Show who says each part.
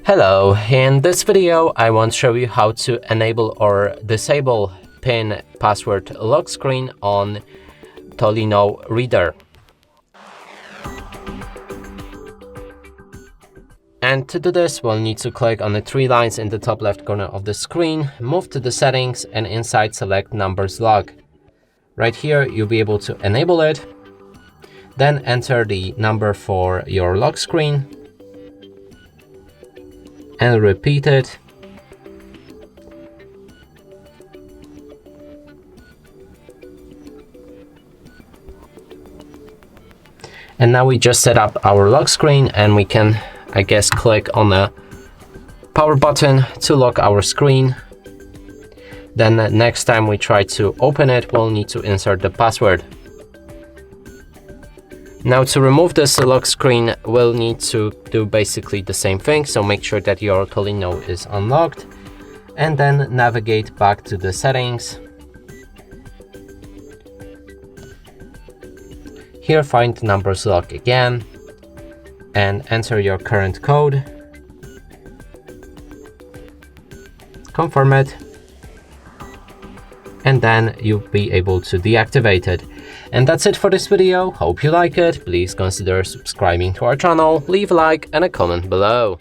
Speaker 1: Hello, in this video I want to show you how to enable or disable PIN password lock screen on Tolino Reader. And to do this, we'll need to click on the three lines in the top left corner of the screen, move to the settings, and inside select numbers lock. Right here you'll be able to enable it, then enter the number for your lock screen and repeat it. And now we just set up our lock screen and we can, I guess, click on the power button to lock our screen. Then next time we try to open it, we'll need to insert the password. Now to remove this lock screen, we'll need to do basically the same thing. So make sure that your Tolino is unlocked and then navigate back to the settings. Here find numbers lock again and enter your current code. Confirm it. And then you'll be able to deactivate it. And that's it for this video. Hope you like it. Please consider subscribing to our channel, leave a like and a comment below.